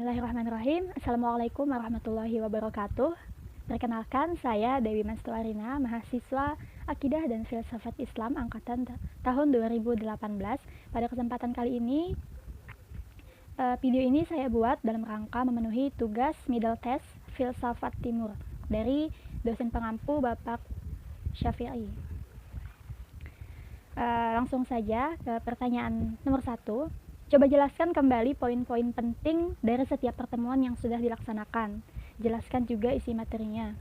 Bismillahirrahmanirrahim. Assalamualaikum warahmatullahi wabarakatuh. Perkenalkan, saya Dewi Mastuarina, mahasiswa Akidah dan Filsafat Islam angkatan tahun 2018. Pada kesempatan kali ini, video ini saya buat dalam rangka memenuhi tugas middle test Filsafat Timur dari dosen pengampu Bapak Syafi'i. Langsung saja ke pertanyaan nomor 1. Coba jelaskan kembali poin-poin penting dari setiap pertemuan yang sudah dilaksanakan. Jelaskan juga isi materinya.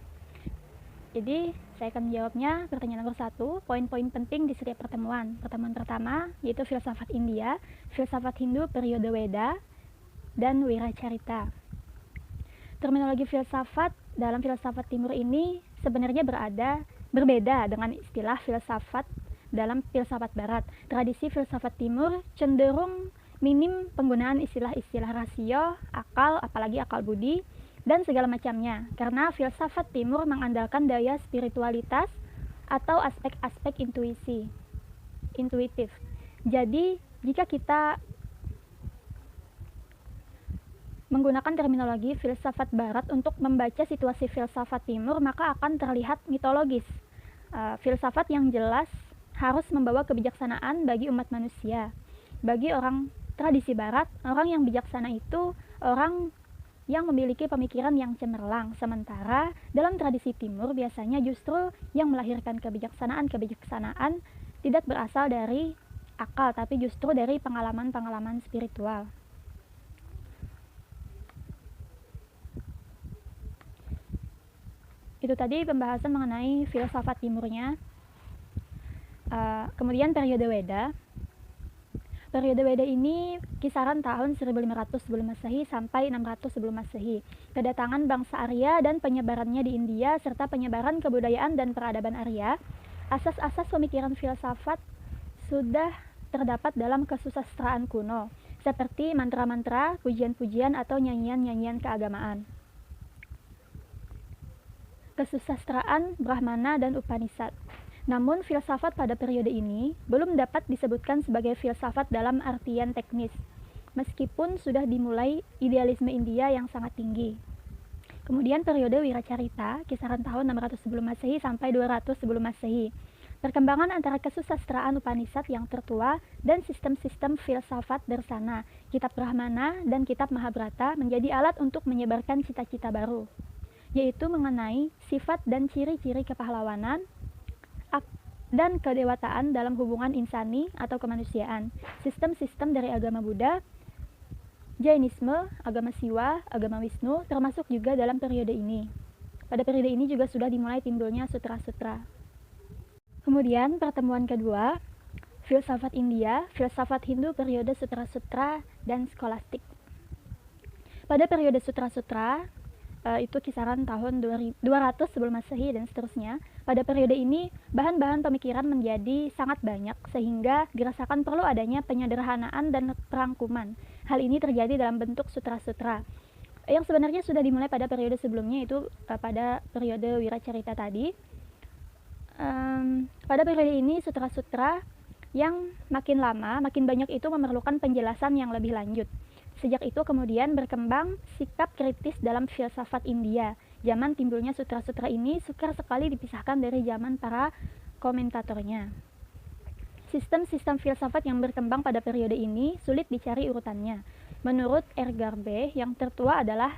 Jadi, saya akan menjawabnya pertanyaan nomor 1, poin-poin penting di setiap pertemuan. Pertemuan pertama, yaitu filsafat India, filsafat Hindu periode Weda, dan Wiracarita. Terminologi filsafat dalam filsafat timur ini sebenarnya berbeda dengan istilah filsafat dalam filsafat barat. Tradisi filsafat timur cenderung minim penggunaan istilah-istilah rasio, akal, apalagi akal budi, dan segala macamnya, karena filsafat timur mengandalkan daya spiritualitas atau aspek-aspek intuitif. Jadi, jika kita menggunakan terminologi filsafat barat untuk membaca situasi filsafat timur, maka akan terlihat mitologis. Filsafat yang jelas harus membawa kebijaksanaan bagi umat manusia. Bagi orang tradisi barat, orang yang bijaksana itu orang yang memiliki pemikiran yang cemerlang, sementara dalam tradisi timur biasanya justru yang melahirkan kebijaksanaan tidak berasal dari akal, tapi justru dari pengalaman-pengalaman spiritual. Itu tadi pembahasan mengenai filsafat timurnya. Kemudian periode Weda. Periode Weda ini kisaran tahun 1500 sebelum Masehi sampai 600 sebelum Masehi. Kedatangan bangsa Arya dan penyebarannya di India serta penyebaran kebudayaan dan peradaban Arya, asas-asas pemikiran filsafat sudah terdapat dalam kesusastraan kuno, seperti mantra-mantra, pujian-pujian atau nyanyian-nyanyian keagamaan. Kesusastraan Brahmana dan Upanishad. Namun, filsafat pada periode ini belum dapat disebutkan sebagai filsafat dalam artian teknis, meskipun sudah dimulai idealisme India yang sangat tinggi. Kemudian periode Wiracarita, kisaran tahun 600 sebelum Masehi sampai 200 sebelum Masehi. Perkembangan antara kesusastraan Upanishad yang tertua dan sistem-sistem filsafat darsana, kitab Brahmana dan kitab Mahabharata menjadi alat untuk menyebarkan cita-cita baru, yaitu mengenai sifat dan ciri-ciri kepahlawanan dan kedewataan dalam hubungan insani atau kemanusiaan. Sistem-sistem dari agama Buddha, Jainisme, agama Siwa, agama Wisnu termasuk juga dalam periode ini. Pada periode ini juga sudah dimulai timbulnya sutra-sutra. Kemudian pertemuan kedua, filsafat India, filsafat Hindu periode sutra-sutra dan skolastik. Pada periode sutra-sutra itu kisaran tahun 200 sebelum Masehi dan seterusnya. Pada periode ini, bahan-bahan pemikiran menjadi sangat banyak sehingga dirasakan perlu adanya penyederhanaan dan perangkuman. Hal ini terjadi dalam bentuk sutra-sutra yang sebenarnya sudah dimulai pada periode sebelumnya, itu pada periode Wiracarita tadi. Pada periode ini, sutra-sutra yang makin lama, makin banyak itu memerlukan penjelasan yang lebih lanjut. Sejak itu kemudian berkembang sikap kritis dalam filsafat India. Zaman timbulnya sutra-sutra ini sukar sekali dipisahkan dari zaman para komentatornya. Sistem-sistem filsafat yang berkembang pada periode ini sulit dicari urutannya. Menurut R. Garbe, yang tertua adalah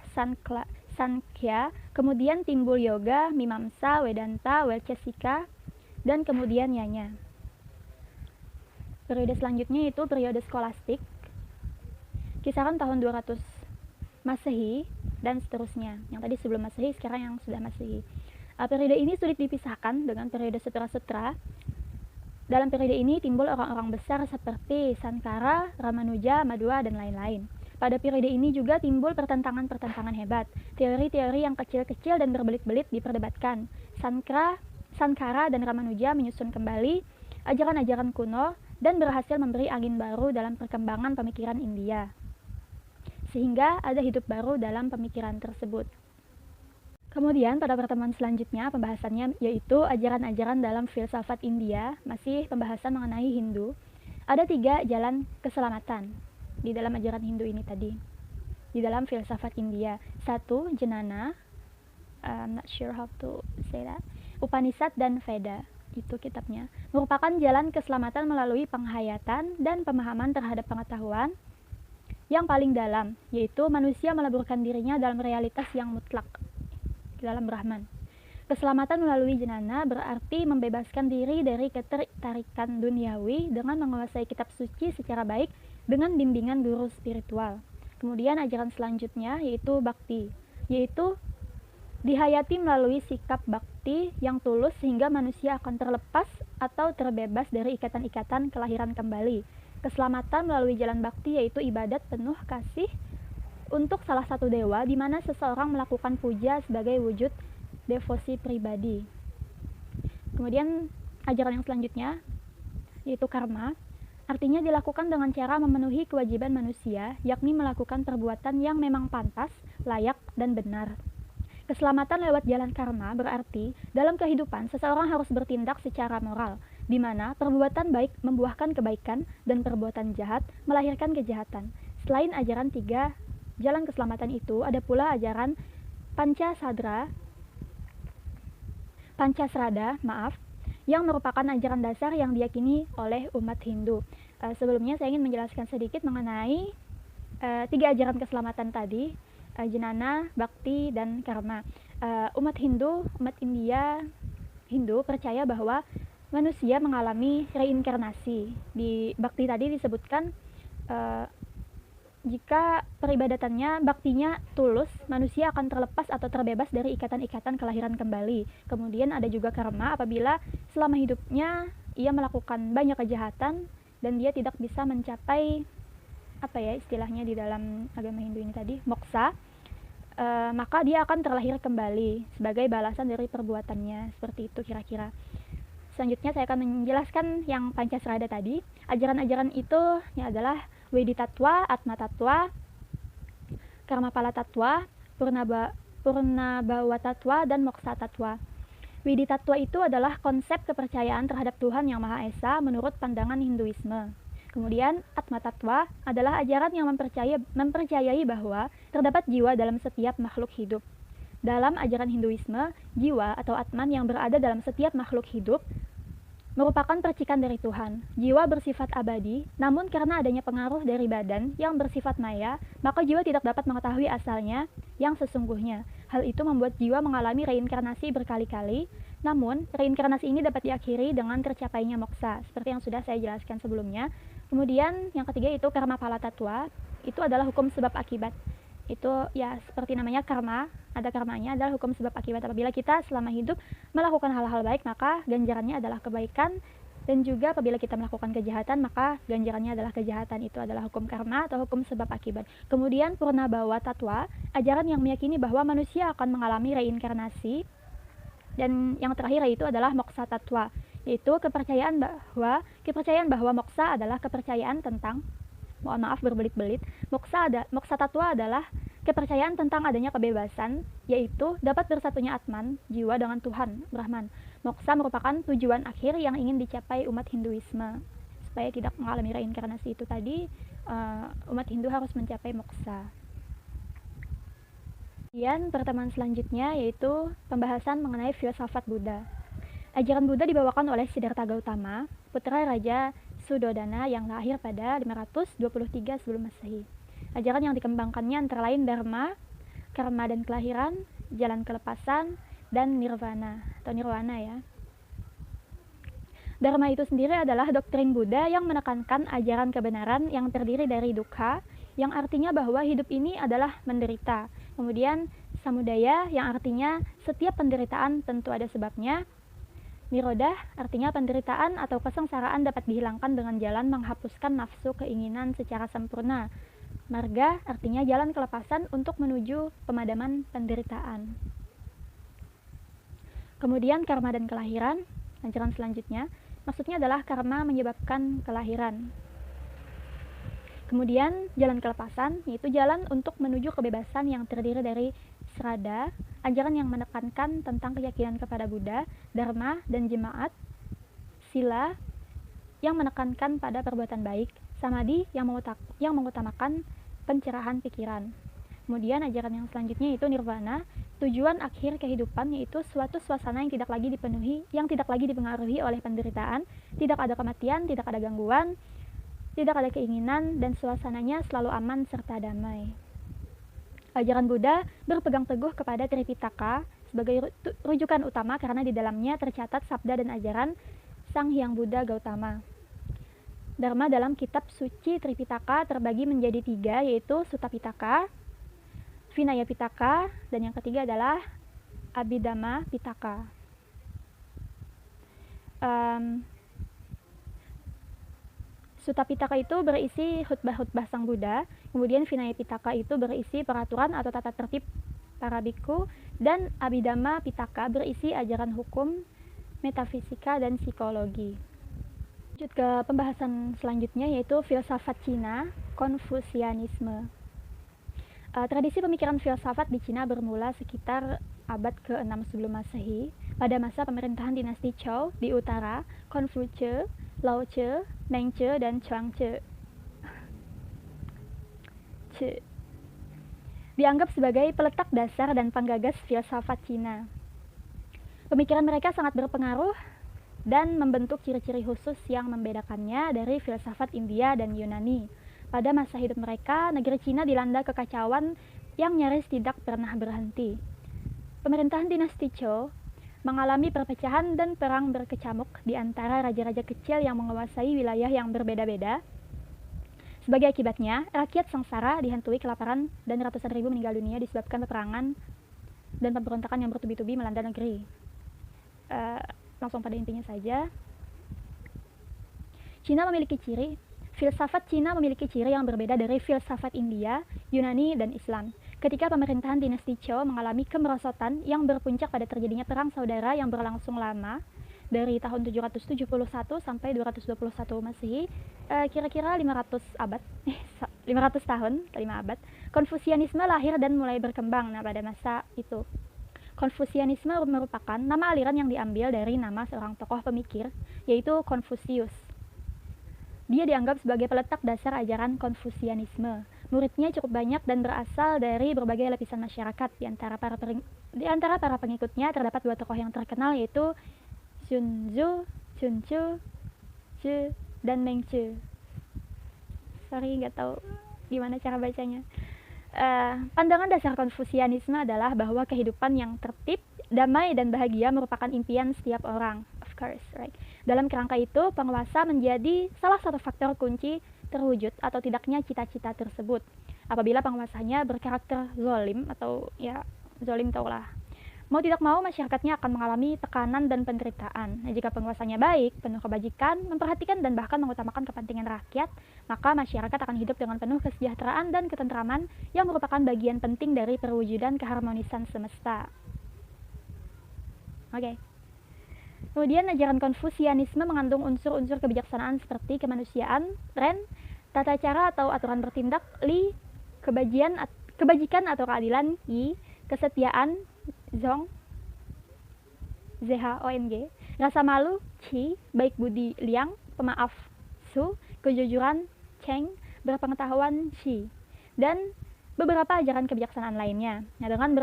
Sankhya, kemudian timbul Yoga, Mimamsa, Vedanta, Vaicesika, dan kemudian Nyaya. Periode selanjutnya itu periode skolastik, kisaran tahun 200 Masehi dan seterusnya. Yang tadi sebelum Masehi, sekarang yang sudah Masehi. Periode ini sulit dipisahkan dengan periode sutra-sutra. Dalam periode ini timbul orang-orang besar seperti Sankara, Ramanuja, Madhva, dan lain-lain. Pada periode ini juga timbul pertentangan-pertentangan hebat. Teori-teori yang kecil-kecil dan berbelit-belit diperdebatkan. Sankara dan Ramanuja menyusun kembali ajaran-ajaran kuno dan berhasil memberi angin baru dalam perkembangan pemikiran India, sehingga ada hidup baru dalam pemikiran tersebut. Kemudian pada pertemuan selanjutnya pembahasannya yaitu ajaran-ajaran dalam filsafat India, masih pembahasan mengenai Hindu. Ada 3 jalan keselamatan di dalam ajaran Hindu ini tadi, di dalam filsafat India. Satu, Jnana, I'm not sure how to say that, Upanishad dan Veda, itu kitabnya, merupakan jalan keselamatan melalui penghayatan dan pemahaman terhadap pengetahuan yang paling dalam, yaitu manusia meleburkan dirinya dalam realitas yang mutlak, di dalam Brahman. Keselamatan melalui Jnana berarti membebaskan diri dari ketertarikan duniawi dengan menguasai kitab suci secara baik dengan bimbingan guru spiritual. Kemudian ajaran selanjutnya yaitu Bhakti, yaitu dihayati melalui sikap bakti yang tulus sehingga manusia akan terlepas atau terbebas dari ikatan-ikatan kelahiran kembali. Keselamatan melalui jalan bakti yaitu ibadat penuh kasih untuk salah satu dewa, di mana seseorang melakukan puja sebagai wujud devosi pribadi. Kemudian ajaran yang selanjutnya yaitu karma, artinya dilakukan dengan cara memenuhi kewajiban manusia, yakni melakukan perbuatan yang memang pantas, layak, dan benar. Keselamatan lewat jalan karma berarti dalam kehidupan seseorang harus bertindak secara moral, di mana perbuatan baik membuahkan kebaikan dan perbuatan jahat melahirkan kejahatan. Selain ajaran 3 jalan keselamatan itu, ada pula ajaran Pancasrada, yang merupakan ajaran dasar yang diyakini oleh umat Hindu. Sebelumnya saya ingin menjelaskan sedikit mengenai 3 ajaran keselamatan tadi, Jnana, Bhakti, dan Karma. Umat India Hindu percaya bahwa manusia mengalami reinkarnasi. Di Bhakti tadi disebutkan jika peribadatannya, baktinya tulus, manusia akan terlepas atau terbebas dari ikatan-ikatan kelahiran kembali. Kemudian ada juga karma, apabila selama hidupnya ia melakukan banyak kejahatan dan dia tidak bisa mencapai istilahnya di dalam agama Hindu ini tadi, moksa, maka dia akan terlahir kembali sebagai balasan dari perbuatannya. Seperti itu kira-kira. Selanjutnya saya akan menjelaskan yang Pancasrada tadi. Ajaran-ajaran itu adalah Wedi Tattva, Atma Tattva, Karmapala Tattva, Purnabawa Tattva, dan Moksa Tattva. Wedi Tattva itu adalah konsep kepercayaan terhadap Tuhan Yang Maha Esa menurut pandangan Hinduisme. Kemudian Atma Tattva adalah ajaran yang mempercayai bahwa terdapat jiwa dalam setiap makhluk hidup. Dalam ajaran Hinduisme, jiwa atau Atman yang berada dalam setiap makhluk hidup merupakan percikan dari Tuhan. Jiwa bersifat abadi, namun karena adanya pengaruh dari badan yang bersifat maya, maka jiwa tidak dapat mengetahui asalnya yang sesungguhnya. Hal itu membuat jiwa mengalami reinkarnasi berkali-kali, namun reinkarnasi ini dapat diakhiri dengan tercapainya moksa, seperti yang sudah saya jelaskan sebelumnya. Kemudian yang ketiga itu Karmapala Tattva, itu adalah hukum sebab akibat. Itu ya seperti namanya karma, ada karmanya, adalah hukum sebab akibat. Apabila kita selama hidup melakukan hal-hal baik, maka ganjarannya adalah kebaikan, dan juga apabila kita melakukan kejahatan, maka ganjarannya adalah kejahatan. Itu adalah hukum karma atau hukum sebab akibat. Kemudian Purnabawa Tattva, ajaran yang meyakini bahwa manusia akan mengalami reinkarnasi. Dan yang terakhir yaitu adalah Moksa Tattva, yaitu kepercayaan bahwa moksa adalah kepercayaan tentang, mohon maaf berbelit-belit, Moksa Tattva adalah kepercayaan tentang adanya kebebasan, yaitu dapat bersatunya Atman, jiwa, dengan Tuhan, Brahman. Moksa merupakan tujuan akhir yang ingin dicapai umat Hinduisme. Supaya tidak mengalami reinkarnasi itu tadi, umat Hindu harus mencapai moksa. Kemudian pertemuan selanjutnya yaitu pembahasan mengenai filsafat Buddha. Ajaran Buddha dibawakan oleh Siddhartha Gautama, putra Raja Sudodana yang lahir pada 523 sebelum Masehi. Ajaran yang dikembangkannya antara lain Dharma, Karma dan Kelahiran, Jalan Kelepasan, dan Nirvana atau Nirwana ya. Dharma itu sendiri adalah doktrin Buddha yang menekankan ajaran kebenaran yang terdiri dari dukkha, yang artinya bahwa hidup ini adalah menderita. Kemudian samudaya yang artinya setiap penderitaan tentu ada sebabnya. Nirodha artinya penderitaan atau kesengsaraan dapat dihilangkan dengan jalan menghapuskan nafsu keinginan secara sempurna. Marga artinya jalan kelepasan untuk menuju pemadaman penderitaan. Kemudian karma dan kelahiran, ajaran selanjutnya, maksudnya adalah karma menyebabkan kelahiran. Kemudian jalan kelepasan, yaitu jalan untuk menuju kebebasan yang terdiri dari Srada, ajaran yang menekankan tentang keyakinan kepada Buddha, Dharma, dan jemaat. Sila, yang menekankan pada perbuatan baik. Samadhi, yang mengutamakan pencerahan pikiran. Kemudian ajaran yang selanjutnya yaitu nirvana, tujuan akhir kehidupan, yaitu suatu suasana yang tidak lagi dipengaruhi oleh penderitaan, tidak ada kematian, tidak ada gangguan, tidak ada keinginan, dan suasananya selalu aman serta damai. Ajaran Buddha berpegang teguh kepada Tripitaka sebagai rujukan utama karena di dalamnya tercatat sabda dan ajaran Sang Hyang Buddha Gautama. Dharma dalam kitab suci Tripitaka terbagi menjadi 3, yaitu Sutta Pitaka, Vinaya Pitaka, dan yang ketiga adalah Abhidhamma Pitaka. Sutta Pitaka itu berisi khutbah-khutbah Sang Buddha, kemudian Vinaya Pitaka itu berisi peraturan atau tata tertib para biku, dan Abhidhamma Pitaka berisi ajaran hukum, metafisika, dan psikologi. Lanjut ke pembahasan selanjutnya, yaitu filsafat Cina, Konfusianisme. Tradisi pemikiran filsafat di Cina bermula sekitar abad ke-6 sebelum Masehi. Pada masa pemerintahan dinasti Zhou di utara, Konfusius, Lao Tzu, Meng Tzu, dan Chuang-Tzu dianggap sebagai peletak dasar dan penggagas filsafat Cina. Pemikiran mereka sangat berpengaruh dan membentuk ciri-ciri khusus yang membedakannya dari filsafat India dan Yunani. Pada masa hidup mereka, negeri Cina dilanda kekacauan yang nyaris tidak pernah berhenti. Pemerintahan dinasti Zhou mengalami perpecahan dan perang berkecamuk di antara raja-raja kecil yang menguasai wilayah yang berbeda-beda. Sebagai akibatnya, rakyat sengsara dihantui kelaparan dan ratusan ribu meninggal dunia disebabkan peperangan dan pemberontakan yang bertubi-tubi melanda negeri. Langsung pada intinya saja, filsafat Cina memiliki ciri yang berbeda dari filsafat India, Yunani, dan Islam. Ketika pemerintahan dinasti Zhou mengalami kemerosotan yang berpuncak pada terjadinya perang saudara yang berlangsung lama, dari tahun 771 sampai 221 Masehi, kira-kira 500 tahun, 5 abad, Konfusianisme lahir dan mulai berkembang. Nah, pada masa itu, Konfusianisme merupakan nama aliran yang diambil dari nama seorang tokoh pemikir, yaitu Konfusius. Dia dianggap sebagai peletak dasar ajaran Konfusianisme. Muridnya cukup banyak dan berasal dari berbagai lapisan masyarakat. Di antara para pengikutnya terdapat 2 tokoh yang terkenal, yaitu Sun Tzu, dan Meng Tzu. Sorry, nggak tahu gimana cara bacanya. Pandangan dasar Konfusianisme adalah bahwa kehidupan yang tertib, damai, dan bahagia merupakan impian setiap orang. Of course, right? Dalam kerangka itu, penguasa menjadi salah satu faktor kunci terwujud atau tidaknya cita-cita tersebut. Apabila penguasanya berkarakter zolim, atau ya zolim taulah, mau tidak mau masyarakatnya akan mengalami tekanan dan penderitaan. Nah, jika penguasanya baik, penuh kebajikan, memperhatikan dan bahkan mengutamakan kepentingan rakyat, maka masyarakat akan hidup dengan penuh kesejahteraan dan ketentraman yang merupakan bagian penting dari perwujudan keharmonisan semesta. Oke. Kemudian ajaran Konfusianisme mengandung unsur-unsur kebijaksanaan seperti kemanusiaan, ren, tata cara atau aturan bertindak, li, kebajikan atau keadilan, yi, kesetiaan, zong, zhong, rasa malu, qi, baik budi, liang, pemaaf, su, kejujuran, cheng, berpengetahuan, shi, dan beberapa ajaran kebijaksanaan lainnya. Nah, dengan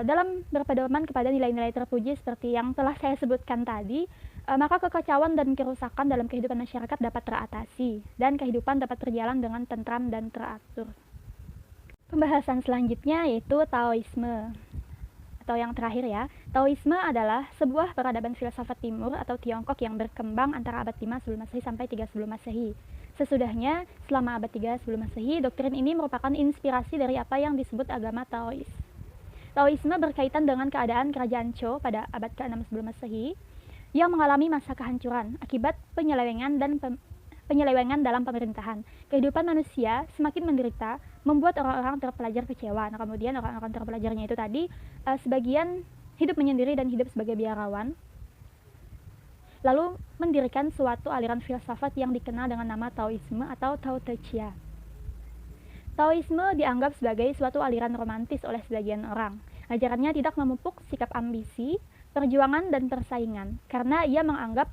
dalam berpedoman kepada nilai-nilai terpuji seperti yang telah saya sebutkan tadi, maka kekacauan dan kerusakan dalam kehidupan masyarakat dapat teratasi dan kehidupan dapat berjalan dengan tentram dan teratur. Pembahasan selanjutnya yaitu Taoisme, atau yang terakhir ya. Taoisme adalah sebuah peradaban filsafat timur atau Tiongkok yang berkembang antara abad 5 sebelum Masehi sampai 3 sebelum Masehi. Sesudahnya, selama abad 3 sebelum Masehi, doktrin ini merupakan inspirasi dari apa yang disebut agama Taois. Taoisme berkaitan dengan keadaan kerajaan Zhou pada abad ke-6 sebelum Masehi yang mengalami masa kehancuran akibat penyelewengan dalam pemerintahan. Kehidupan manusia semakin menderita, membuat orang-orang terpelajar kecewa. Nah, kemudian orang-orang terpelajarnya itu tadi sebagian hidup menyendiri dan hidup sebagai biarawan, lalu mendirikan suatu aliran filsafat yang dikenal dengan nama Taoisme atau Tao Te Ching. Taoisme dianggap sebagai suatu aliran romantis oleh sebagian orang. Ajarannya tidak memupuk sikap ambisi, perjuangan, dan persaingan, karena ia menganggap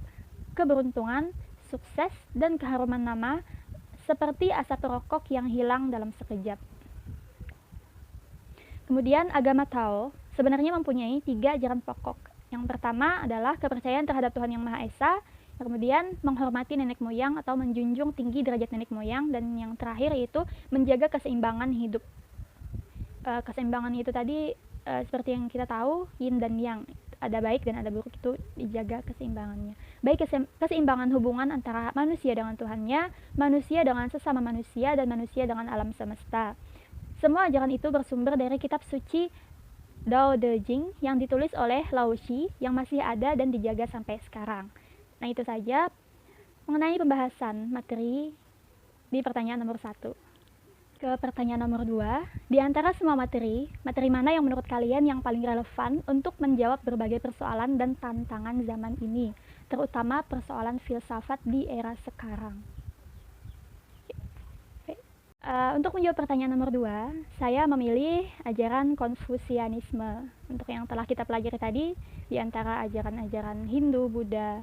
keberuntungan, sukses, dan keharuman nama seperti asap rokok yang hilang dalam sekejap. Kemudian agama Tao sebenarnya mempunyai 3 ajaran pokok. Yang pertama adalah kepercayaan terhadap Tuhan Yang Maha Esa, kemudian menghormati nenek moyang atau menjunjung tinggi derajat nenek moyang, dan yang terakhir yaitu menjaga keseimbangan hidup. Keseimbangan itu tadi seperti yang kita tahu, yin dan yang, ada baik dan ada buruk, itu dijaga keseimbangannya. Baik keseimbangan hubungan antara manusia dengan Tuhannya, manusia dengan sesama manusia, dan manusia dengan alam semesta. Semua ajaran itu bersumber dari kitab suci Dao De Jing yang ditulis oleh Lao Shi yang masih ada dan dijaga sampai sekarang. Nah, itu saja mengenai pembahasan materi di pertanyaan nomor 1. Ke pertanyaan nomor 2, di antara semua materi mana yang menurut kalian yang paling relevan untuk menjawab berbagai persoalan dan tantangan zaman ini, terutama persoalan filsafat di era sekarang? Untuk menjawab pertanyaan nomor 2, saya memilih ajaran Konfusianisme. Untuk yang telah kita pelajari tadi, di antara ajaran-ajaran Hindu, Buddha,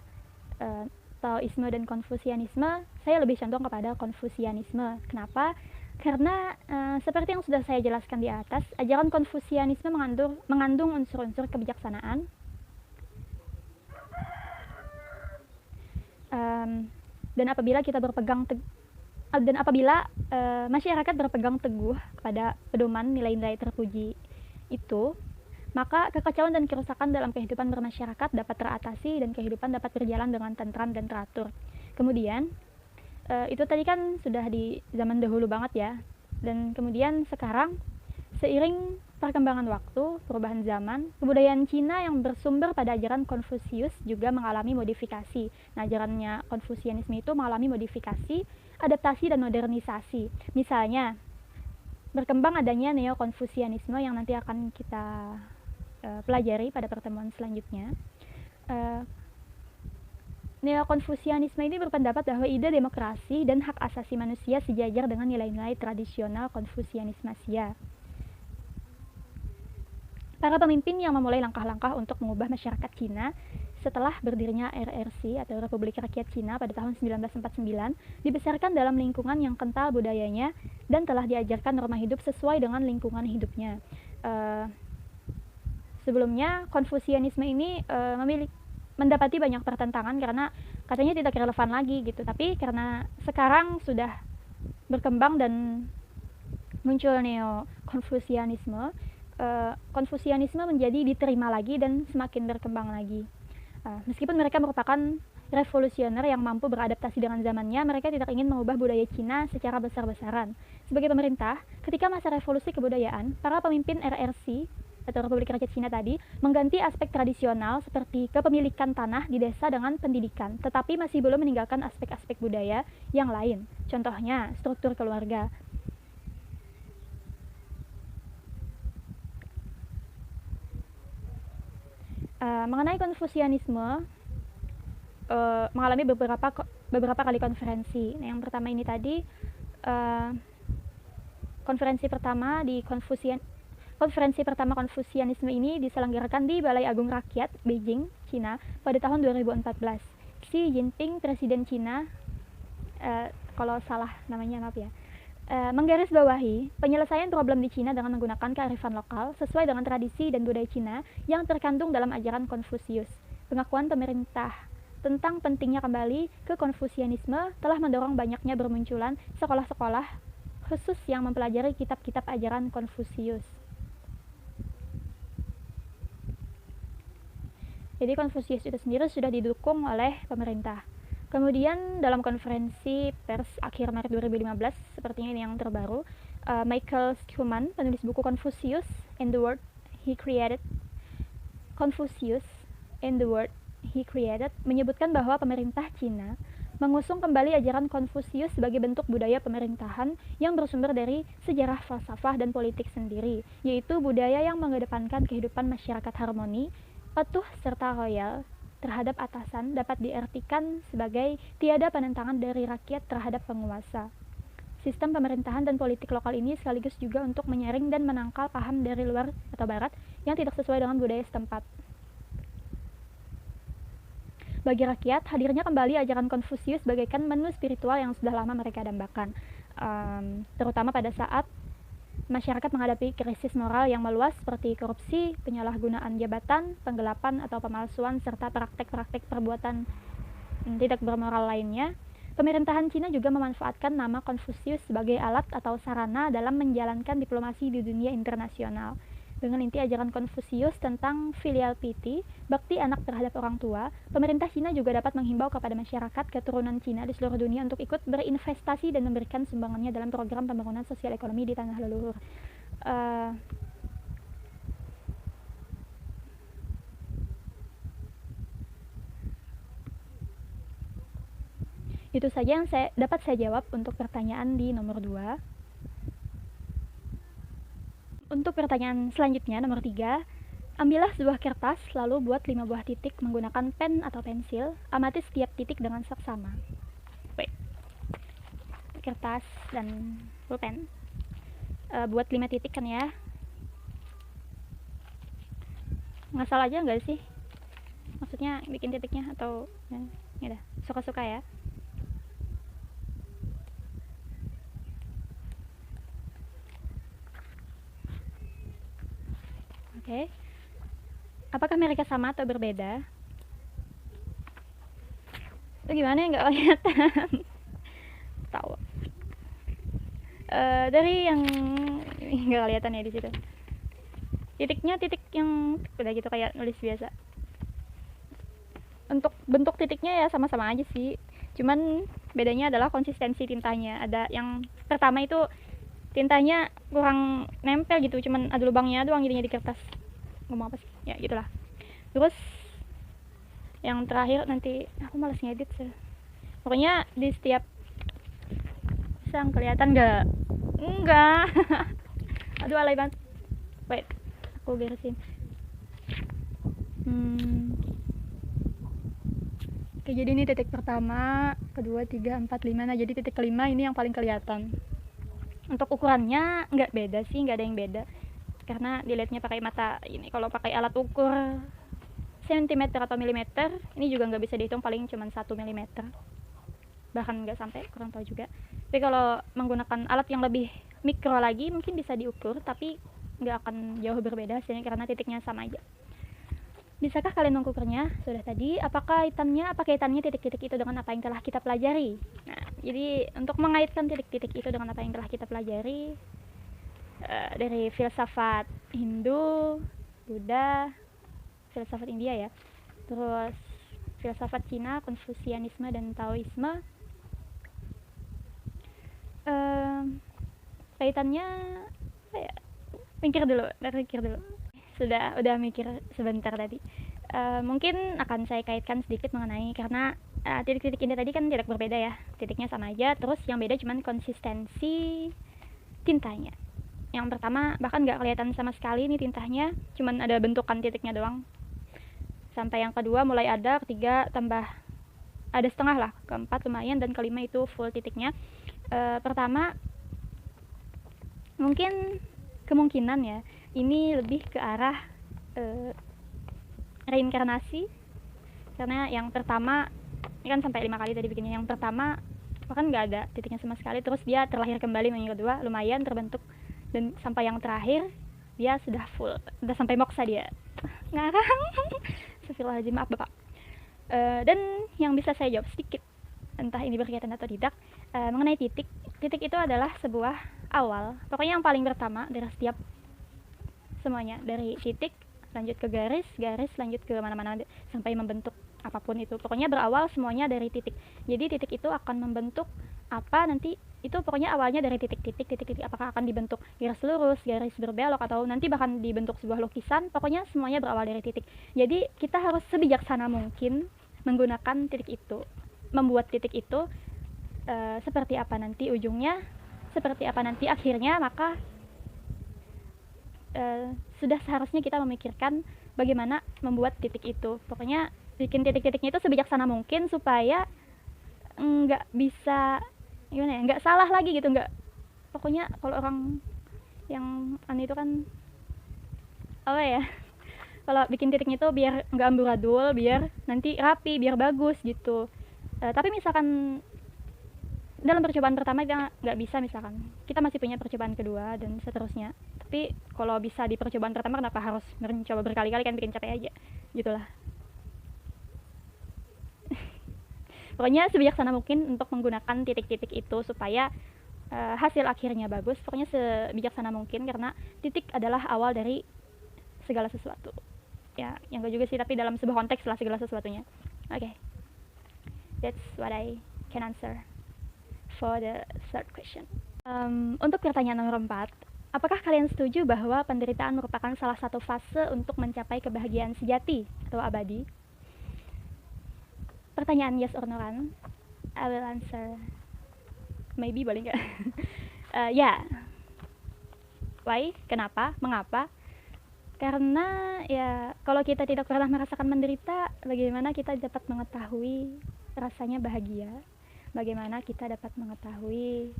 Taoisme, dan Konfusianisme, saya lebih condong kepada Konfusianisme. Kenapa? Karena seperti yang sudah saya jelaskan di atas, ajaran Konfusianisme mengandung unsur-unsur kebijaksanaan, dan apabila masyarakat berpegang teguh kepada pedoman nilai-nilai terpuji itu, maka kekacauan dan kerusakan dalam kehidupan bermasyarakat dapat teratasi dan kehidupan dapat berjalan dengan tentram dan teratur. Kemudian itu tadi kan sudah di zaman dahulu banget ya, dan kemudian sekarang seiring perkembangan waktu, perubahan zaman, kebudayaan Cina yang bersumber pada ajaran Konfusius juga mengalami modifikasi. Nah, ajarannya Konfusianisme itu mengalami modifikasi, adaptasi, dan modernisasi. Misalnya, berkembang adanya Neo-Konfusianisme yang nanti akan kita pelajari pada pertemuan selanjutnya. Neo-Konfusianisme ini berpendapat bahwa ide demokrasi dan hak asasi manusia sejajar dengan nilai-nilai tradisional Konfusianisme Asia. Para pemimpin yang memulai langkah-langkah untuk mengubah masyarakat Cina setelah berdirinya RRC atau Republik Rakyat Cina pada tahun 1949 dibesarkan dalam lingkungan yang kental budayanya dan telah diajarkan norma hidup sesuai dengan lingkungan hidupnya. Sebelumnya Konfusianisme ini mendapati banyak pertentangan karena katanya tidak relevan lagi gitu, tapi karena sekarang sudah berkembang dan muncul Neo-Konfusianisme, Konfusianisme menjadi diterima lagi dan semakin berkembang lagi. Meskipun mereka merupakan revolusioner yang mampu beradaptasi dengan zamannya, mereka tidak ingin mengubah budaya Cina secara besar-besaran. Sebagai pemerintah, ketika masa revolusi kebudayaan, para pemimpin RRC atau Republik Rakyat Cina tadi mengganti aspek tradisional seperti kepemilikan tanah di desa dengan pendidikan, tetapi masih belum meninggalkan aspek-aspek budaya yang lain. Contohnya, struktur keluarga. Mengenai Konfusianisme, mengalami beberapa kali konferensi. Nah, yang pertama ini tadi, konferensi pertama Konfusianisme ini diselenggarakan di Balai Agung Rakyat Beijing, Cina pada tahun 2014. Xi Jinping, Presiden Cina, kalau salah namanya maaf ya, menggarisbawahi penyelesaian problem di Cina dengan menggunakan kearifan lokal sesuai dengan tradisi dan budaya Cina yang terkandung dalam ajaran Konfusius. Pengakuan pemerintah tentang pentingnya kembali ke Konfusianisme telah mendorong banyaknya bermunculan sekolah-sekolah khusus yang mempelajari kitab-kitab ajaran Konfusius. Jadi Konfusius itu sendiri sudah didukung oleh pemerintah. Kemudian dalam konferensi pers akhir Maret 2015, sepertinya ini yang terbaru, Michael Schumann, penulis buku Confucius and the World He Created, menyebutkan bahwa pemerintah Cina mengusung kembali ajaran Konfusius sebagai bentuk budaya pemerintahan yang bersumber dari sejarah falsafah dan politik sendiri, yaitu budaya yang mengedepankan kehidupan masyarakat harmoni, patuh serta loyal terhadap atasan, dapat diartikan sebagai tiada penentangan dari rakyat terhadap penguasa. Sistem pemerintahan dan politik lokal ini sekaligus juga untuk menyaring dan menangkal paham dari luar atau barat yang tidak sesuai dengan budaya setempat. Bagi rakyat, hadirnya kembali ajaran Konfusius bagaikan menu spiritual yang sudah lama mereka dambakan, terutama pada saat masyarakat menghadapi krisis moral yang meluas seperti korupsi, penyalahgunaan jabatan, penggelapan atau pemalsuan, serta praktek-praktek perbuatan tidak bermoral lainnya, pemerintahan Cina juga memanfaatkan nama Konfusius sebagai alat atau sarana dalam menjalankan diplomasi di dunia internasional. Dengan inti ajaran Konfusius tentang filial piety, bakti anak terhadap orang tua, pemerintah Cina juga dapat menghimbau kepada masyarakat keturunan Cina di seluruh dunia untuk ikut berinvestasi dan memberikan sumbangannya dalam program pembangunan sosial ekonomi di tanah leluhur. Itu saja yang dapat saya jawab untuk pertanyaan di nomor 2. Untuk pertanyaan selanjutnya, nomor 3, ambillah sebuah kertas, lalu buat 5 buah titik menggunakan pen atau pensil. Amati setiap titik dengan seksama. Kertas dan pulpen. Buat 5 titik kan ya. Ngasal aja nggak sih? Maksudnya bikin titiknya atau ya udah, suka-suka ya. Oke. Apakah mereka sama atau berbeda? Itu gimana ya, nggak kelihatan. Tahu. Dari yang nggak kelihatan ya di situ. Titiknya titik yang udah gitu kayak nulis biasa. Untuk bentuk titiknya ya sama-sama aja sih. Cuman bedanya adalah konsistensi tintanya. Ada yang pertama itu tintanya kurang nempel gitu, cuman ada lubangnya doang jadinya di kertas. Ngomong apa sih? Ya gitulah. Terus yang terakhir nanti aku malas ngedit sih. Pokoknya di setiap sang kelihatan nggak? Enggak. Aduh alay banget. Wait, aku beresin. Oke, jadi ini titik pertama, kedua, 3, 4, 5. Nah, jadi titik kelima ini yang paling kelihatan. Untuk ukurannya nggak beda sih, nggak ada yang beda karena dilihatnya pakai mata ini. Kalau pakai alat ukur sentimeter atau milimeter, ini juga nggak bisa dihitung, paling cuma 1 milimeter, bahkan nggak sampai, kurang tahu juga. Tapi kalau menggunakan alat yang lebih mikro lagi mungkin bisa diukur, tapi nggak akan jauh berbeda hasilnya karena titiknya sama aja. Bisakah kalian mengukurnya? Sudah tadi. Apa kaitannya titik-titik itu dengan apa yang telah kita pelajari? Nah, jadi untuk mengaitkan titik-titik itu dengan apa yang telah kita pelajari, dari filsafat Hindu, Buddha, filsafat India ya, terus filsafat Cina, Konfusianisme dan Taoisme, kaitannya mikir dulu. Udah mikir sebentar tadi. Mungkin akan saya kaitkan sedikit mengenai, karena titik-titik ini tadi kan tidak berbeda ya, titiknya sama aja, terus yang beda cuman konsistensi tintanya. Yang pertama bahkan nggak kelihatan sama sekali nih tintanya, cuman ada bentukan titiknya doang. Sampai yang kedua mulai ada, ketiga tambah ada setengah lah, keempat lumayan, dan kelima itu full titiknya. Pertama mungkin kemungkinan ya ini lebih ke arah reinkarnasi, karena yang pertama ini kan sampai 5 kali tadi bikinnya. Yang pertama bahkan nggak ada titiknya sama sekali, terus dia terlahir kembali. Yang kedua lumayan terbentuk, dan sampai yang terakhir dia sudah full, sudah sampai moksa dia. Ngarang. Astagfirullahaladzim, maaf bapak. Dan yang bisa saya jawab sedikit, entah ini berkaitan atau tidak, mengenai titik itu adalah sebuah awal, pokoknya yang paling pertama dari setiap semuanya, dari titik lanjut ke garis lanjut ke mana-mana sampai membentuk apapun itu. Pokoknya berawal semuanya dari titik. Jadi titik itu akan membentuk apa nanti, itu pokoknya awalnya dari titik-titik. Apakah akan dibentuk garis lurus, garis berbelok, atau nanti bahkan dibentuk sebuah lukisan, pokoknya semuanya berawal dari titik. Jadi kita harus sebijaksana mungkin menggunakan titik itu, membuat titik itu seperti apa nanti ujungnya, seperti apa nanti akhirnya. Maka sudah seharusnya kita memikirkan bagaimana membuat titik itu. Pokoknya bikin titik-titiknya itu sebijaksana mungkin supaya nggak bisa gimana ya, nggak salah lagi gitu. Nggak, pokoknya kalau orang yang aneh itu kan apa ya, kalau bikin titiknya itu biar nggak amburadul, biar nanti rapi, biar bagus gitu. Tapi misalkan dalam percobaan pertama kita nggak bisa, misalkan kita masih punya percobaan kedua dan seterusnya. Tapi kalau bisa di percobaan pertama, kenapa harus mencoba berkali-kali, kan bikin capek aja gitulah. Pokoknya sebijaksana mungkin untuk menggunakan titik-titik itu supaya hasil akhirnya bagus. Pokoknya sebijaksana mungkin, karena titik adalah awal dari segala sesuatu. Ya, yang gue juga sih, tapi dalam sebuah konteks lah segala sesuatunya. Oke. That's what I can answer for the third question. Untuk pertanyaan nomor 4, apakah kalian setuju bahwa penderitaan merupakan salah satu fase untuk mencapai kebahagiaan sejati atau abadi? Pertanyaan yes or no kan? I will answer maybe, boleh nggak? Ya. Why? Kenapa? Mengapa? Karena ya kalau kita tidak pernah merasakan menderita, bagaimana kita dapat mengetahui rasanya bahagia? Bagaimana kita dapat mengetahui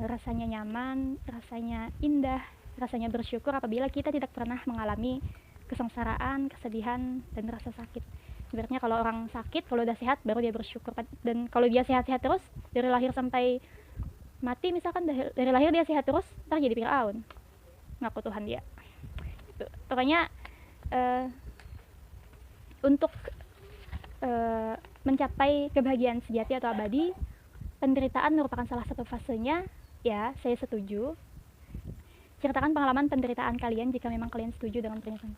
rasanya nyaman, rasanya indah, rasanya bersyukur apabila kita tidak pernah mengalami kesengsaraan, kesedihan, dan rasa sakit. Sebenarnya kalau orang sakit, kalau udah sehat baru dia bersyukur. Dan kalau dia sehat-sehat terus dari lahir sampai mati, misalkan dari lahir dia sehat terus, ntar jadi Fir'aun, ngaku Tuhan dia. Pokoknya untuk mencapai kebahagiaan sejati atau abadi, penderitaan merupakan salah satu fasenya. Ya, saya setuju. Ceritakan pengalaman penderitaan kalian jika memang kalian setuju dengan pernyataan.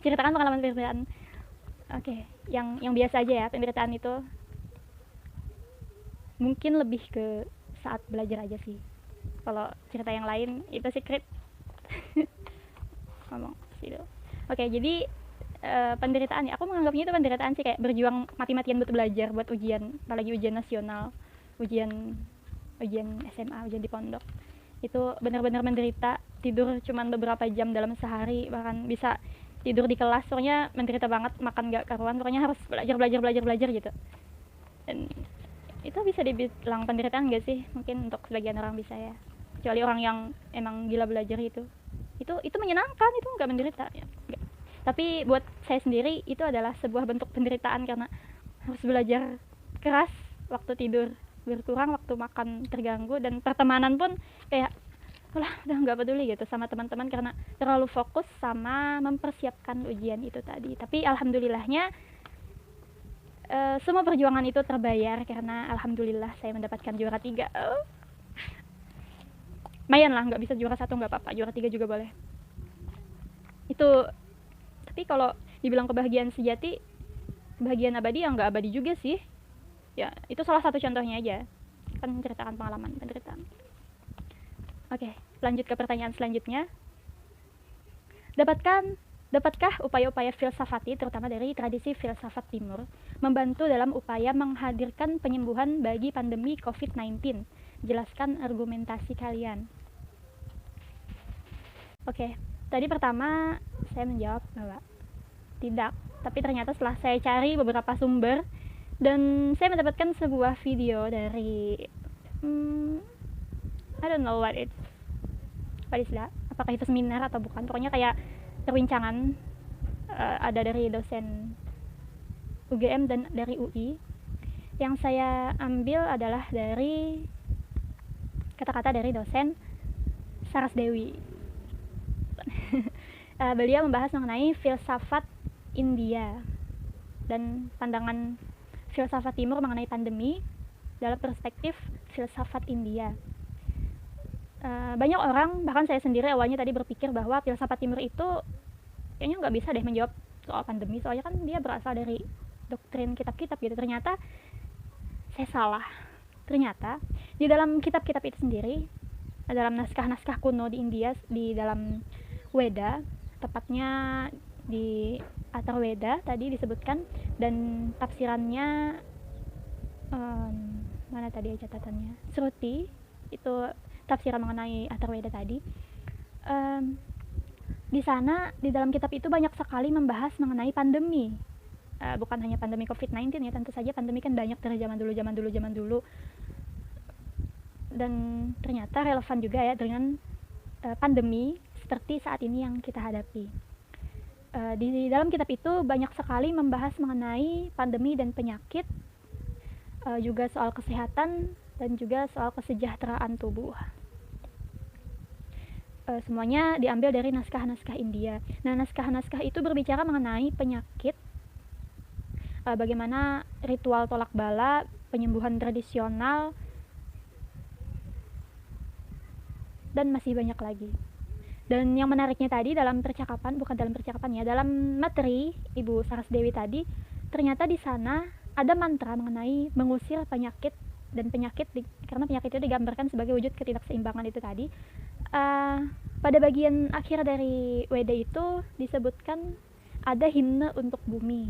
Ceritakan pengalaman penderitaan. Oke, yang biasa aja ya, penderitaan itu mungkin lebih ke saat belajar aja sih. Kalau cerita yang lain itu secret. Ngomong sih. Oke, jadi penderitaan ya, aku menganggapnya itu penderitaan sih, kayak berjuang mati-matian buat belajar, buat ujian, apalagi ujian nasional, ujian SMA, ujian di pondok. Itu benar-benar menderita, tidur cuman beberapa jam dalam sehari, bahkan bisa tidur di kelas, pokoknya menderita banget, makan gak karuan, pokoknya harus belajar gitu. Dan itu bisa dibilang penderitaan gak sih? Mungkin untuk sebagian orang bisa ya, kecuali orang yang emang gila belajar itu menyenangkan, itu nggak menderita ya. Enggak. Tapi buat saya sendiri itu adalah sebuah bentuk penderitaan, karena harus belajar keras, waktu tidur berkurang, waktu makan terganggu, dan pertemanan pun kayak udah nggak peduli gitu sama teman-teman karena terlalu fokus sama mempersiapkan ujian itu tadi. Tapi alhamdulillahnya semua perjuangan itu terbayar, karena alhamdulillah saya mendapatkan juara 3. Lumayan lah, nggak bisa juara 1 nggak apa-apa, juara 3 juga boleh. Itu. Tapi kalau dibilang kebahagiaan sejati, kebahagiaan abadi, ya nggak abadi juga sih ya. Itu salah satu contohnya aja, kan menceritakan pengalaman penderitaan. Oke, lanjut ke pertanyaan selanjutnya. Dapatkah upaya-upaya filsafati, terutama dari tradisi filsafat timur, membantu dalam upaya menghadirkan penyembuhan bagi pandemi COVID-19? Jelaskan argumentasi kalian. Oke, tadi pertama saya menjawab bahwa tidak, tapi ternyata setelah saya cari beberapa sumber dan saya mendapatkan sebuah video dari I don't know what is that, apakah itu seminar atau bukan, pokoknya kayak perbincangan ada dari dosen UGM dan dari UI. Yang saya ambil adalah dari kata-kata dari dosen Saras Dewi. Beliau membahas mengenai filsafat India dan pandangan filsafat timur mengenai pandemi dalam perspektif filsafat India. Banyak orang, bahkan saya sendiri awalnya tadi berpikir bahwa filsafat timur itu kayaknya nggak bisa deh menjawab soal pandemi, soalnya kan dia berasal dari doktrin kitab-kitab gitu. Ternyata saya salah. Ternyata di dalam kitab-kitab itu sendiri, dalam naskah-naskah kuno di India, di dalam Weda, tepatnya di Atharvaveda tadi disebutkan, dan tafsirannya mana tadi catatannya, Shruti, itu tafsiran mengenai Atharvaveda tadi. Di sana, di dalam kitab itu banyak sekali membahas mengenai pandemi. Bukan hanya pandemi COVID-19 ya, tentu saja pandemi kan banyak dari zaman dulu. Dan ternyata relevan juga ya dengan pandemi seperti saat ini yang kita hadapi. Di dalam kitab itu banyak sekali membahas mengenai pandemi dan penyakit juga soal kesehatan, dan juga soal kesejahteraan tubuh. Semuanya diambil dari naskah-naskah India. Nah, naskah-naskah itu berbicara mengenai penyakit, bagaimana ritual tolak bala, penyembuhan tradisional, dan masih banyak lagi. Dan yang menariknya tadi dalam materi Ibu Sarasdewi tadi, ternyata di sana ada mantra mengenai mengusir penyakit, dan karena penyakit itu digambarkan sebagai wujud ketidakseimbangan itu tadi. Pada bagian akhir dari WD itu disebutkan ada himne untuk bumi.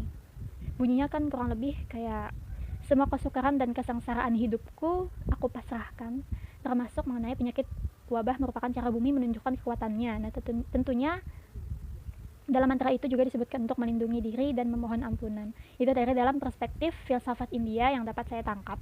Bunyinya kan kurang lebih kayak, semua kesukaran dan kesengsaraan hidupku aku pasrahkan, termasuk mengenai penyakit wabah merupakan cara bumi menunjukkan kekuatannya. Nah, tentunya dalam mantra itu juga disebutkan untuk melindungi diri dan memohon ampunan. Itu dari dalam perspektif filsafat India yang dapat saya tangkap.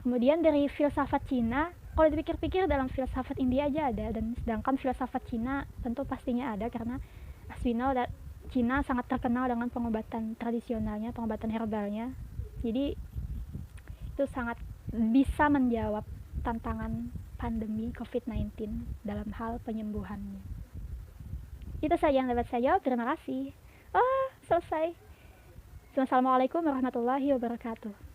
Kemudian dari filsafat Cina, kalau dipikir-pikir dalam filsafat India aja ada, dan sedangkan filsafat Cina tentu pastinya ada, karena as we know that Cina sangat terkenal dengan pengobatan tradisionalnya, pengobatan herbalnya. Jadi itu sangat bisa menjawab tantangan pandemi COVID-19 dalam hal penyembuhannya. Itu saja yang dapat saya jawab. Terima kasih. Selesai. Assalamualaikum warahmatullahi wabarakatuh.